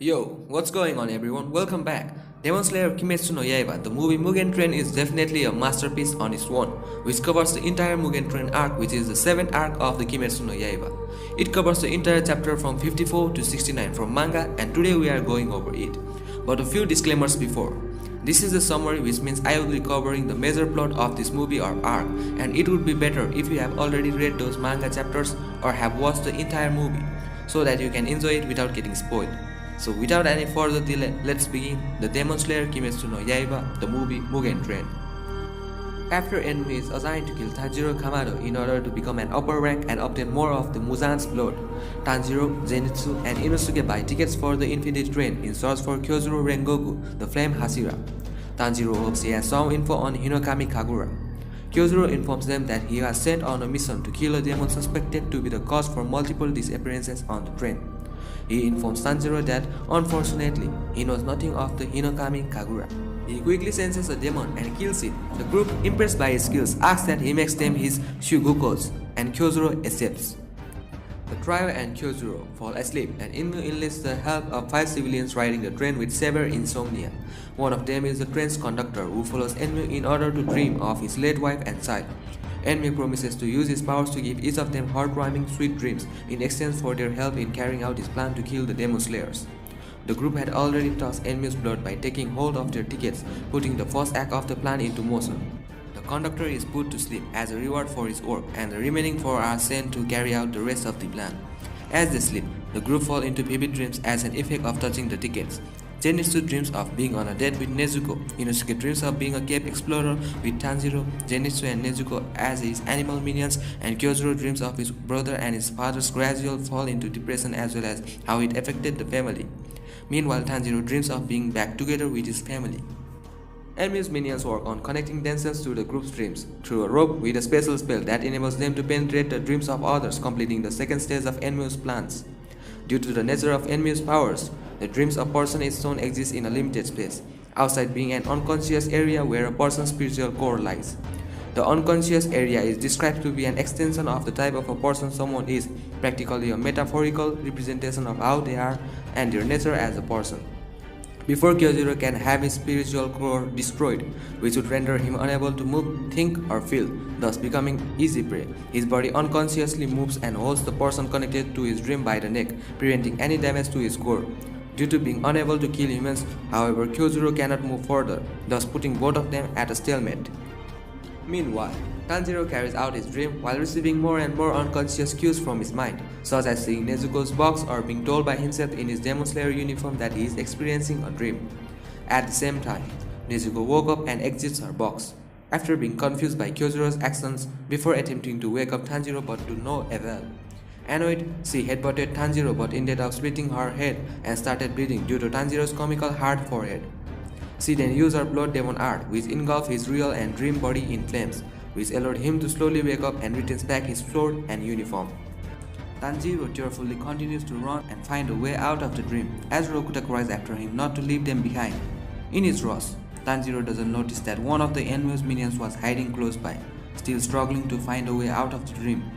Yo, what's going on everyone? Welcome back. Demon Slayer Kimetsu no Yaiba, the movie Mugen Train is definitely a masterpiece on its own, which covers the entire Mugen Train arc, which is the 7th arc of the Kimetsu no Yaiba. It covers the entire chapter from 54 to 69 from manga, and today we are going over it. But a few disclaimers before. This is a summary, which means I will be covering the major plot of this movie or arc, and it would be better if you have already read those manga chapters or have watched the entire movie, so that you can enjoy it without getting spoiled. So without any further delay, let's begin the Demon Slayer Kimetsu no Yaiba, the movie Mugen Train. After Enmu is assigned to kill Tanjiro Kamado in order to become an upper rank and obtain more of the Muzan's blood, Tanjiro, Zenitsu, and Inosuke buy tickets for the Infinite Train in search for Kyojuro Rengoku, the Flame Hashira. Tanjiro hopes he has some info on Hinokami Kagura. Kyojuro informs them that he was sent on a mission to kill a demon suspected to be the cause for multiple disappearances on the train. He informs Tanjiro that, unfortunately, he knows nothing of the Hinokami Kagura. He quickly senses a demon and kills it. The group, impressed by his skills, asks that he makes them his Shugokos, and Kyojuro accepts. The trio and Kyojuro fall asleep, and Enmu enlists the help of 5 civilians riding the train with severe insomnia. One of them is the train's conductor, who follows Enmu in order to dream of his late wife and child. Enmu promises to use his powers to give each of them heartwarming sweet dreams in exchange for their help in carrying out his plan to kill the Demon Slayers. The group had already tossed Enmu's blood by taking hold of their tickets, putting the first act of the plan into motion. The conductor is put to sleep as a reward for his work, and the remaining 4 are sent to carry out the rest of the plan. As they sleep, the group fall into vivid dreams as an effect of touching the tickets. Zenitsu dreams of being on a date with Nezuko, Inosuke dreams of being a cave explorer with Tanjiro, Zenitsu and Nezuko as his animal minions, and Kyojuro dreams of his brother and his father's gradual fall into depression as well as how it affected the family. Meanwhile, Tanjiro dreams of being back together with his family. Enmu's minions work on connecting themselves to the group's dreams through a rope with a special spell that enables them to penetrate the dreams of others, completing the second stage of Enmu's plans. Due to the nature of Enmu's powers, the dreams of person is shown exist in a limited space, outside being an unconscious area where a person's spiritual core lies. The unconscious area is described to be an extension of the type of a person someone is, practically a metaphorical representation of how they are and their nature as a person. Before Kyojuro can have his spiritual core destroyed, which would render him unable to move, think, or feel, thus becoming easy prey, his body unconsciously moves and holds the person connected to his dream by the neck, preventing any damage to his core. Due to being unable to kill humans, however, Kyojuro cannot move further, thus putting both of them at a stalemate. Meanwhile, Tanjiro carries out his dream while receiving more and more unconscious cues from his mind, such as seeing Nezuko's box or being told by himself in his Demon Slayer uniform that he is experiencing a dream. At the same time, Nezuko woke up and exits her box, after being confused by Kyojuro's actions before attempting to wake up Tanjiro but to no avail. Annoyed, she headbutted Tanjiro but ended up splitting her head and started bleeding due to Tanjiro's comical hard forehead. She then used her blood demon art, which engulfed his real and dream body in flames, which allowed him to slowly wake up and returns back his sword and uniform. Tanjiro tearfully continues to run and find a way out of the dream, as Rokuta cries after him not to leave them behind. In his rush, Tanjiro doesn't notice that one of the Enmu's minions was hiding close by, still struggling to find a way out of the dream.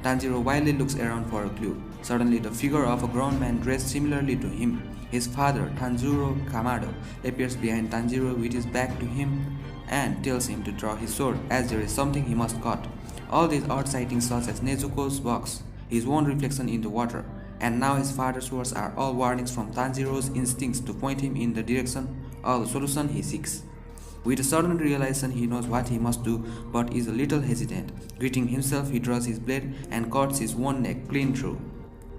Tanjiro wildly looks around for a clue. Suddenly, the figure of a grown man dressed similarly to him, his father, Tanjiro Kamado, appears behind Tanjiro with his back to him and tells him to draw his sword as there is something he must cut. All these odd sightings such as Nezuko's box, his own reflection in the water, and now his father's words are all warnings from Tanjiro's instincts to point him in the direction of the solution he seeks. With a sudden realization, he knows what he must do but is a little hesitant. Greeting himself, he draws his blade and cuts his own neck clean through.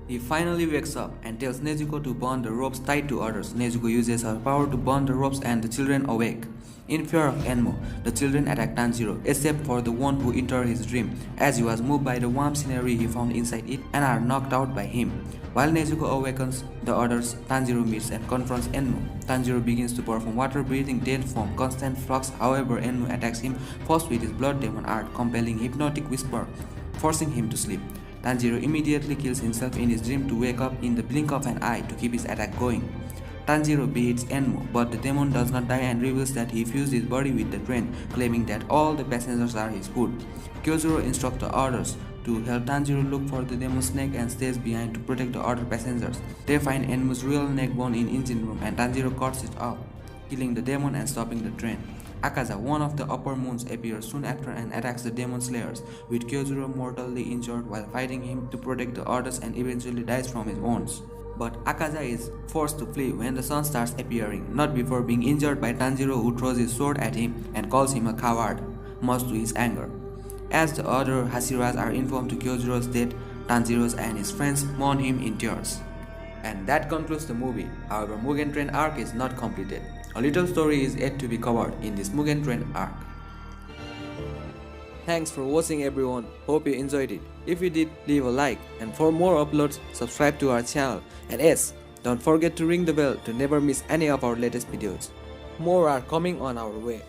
He finally wakes up and tells Nezuko to burn the ropes tied to others. Nezuko uses her power to burn the ropes and the children awake. In fear of Enmu, the children attack Tanjiro, except for the one who entered his dream, as he was moved by the warm scenery he found inside it and are knocked out by him. While Nezuko awakens the others, Tanjiro meets and confronts Enmu. Tanjiro begins to perform water-breathing death from constant flux, however Enmu attacks him first with his blood demon art, compelling hypnotic whisper, forcing him to sleep. Tanjiro immediately kills himself in his dream to wake up in the blink of an eye to keep his attack going. Tanjiro beats Enmu, but the demon does not die and reveals that he fused his body with the train, claiming that all the passengers are his food. Kyojuro instructs the others to help Tanjiro look for the demon snake and stays behind to protect the other passengers. They find Enmu's real neck bone in engine room and Tanjiro cuts it off, killing the demon and stopping the train. Akaza, one of the upper moons, appears soon after and attacks the demon slayers, with Kyojuro mortally injured while fighting him to protect the others and eventually dies from his wounds. But Akaza is forced to flee when the sun starts appearing, not before being injured by Tanjiro, who throws his sword at him and calls him a coward, much to his anger. As the other Hashiras are informed to Kyojuro's death, Tanjiro and his friends mourn him in tears. And that concludes the movie. However, Mugen Train arc is not completed. A little story is yet to be covered in this Mugen Train arc. Thanks for watching everyone, hope you enjoyed it. If you did, leave a like, and for more uploads, subscribe to our channel. And yes, don't forget to ring the bell to never miss any of our latest videos. More are coming on our way.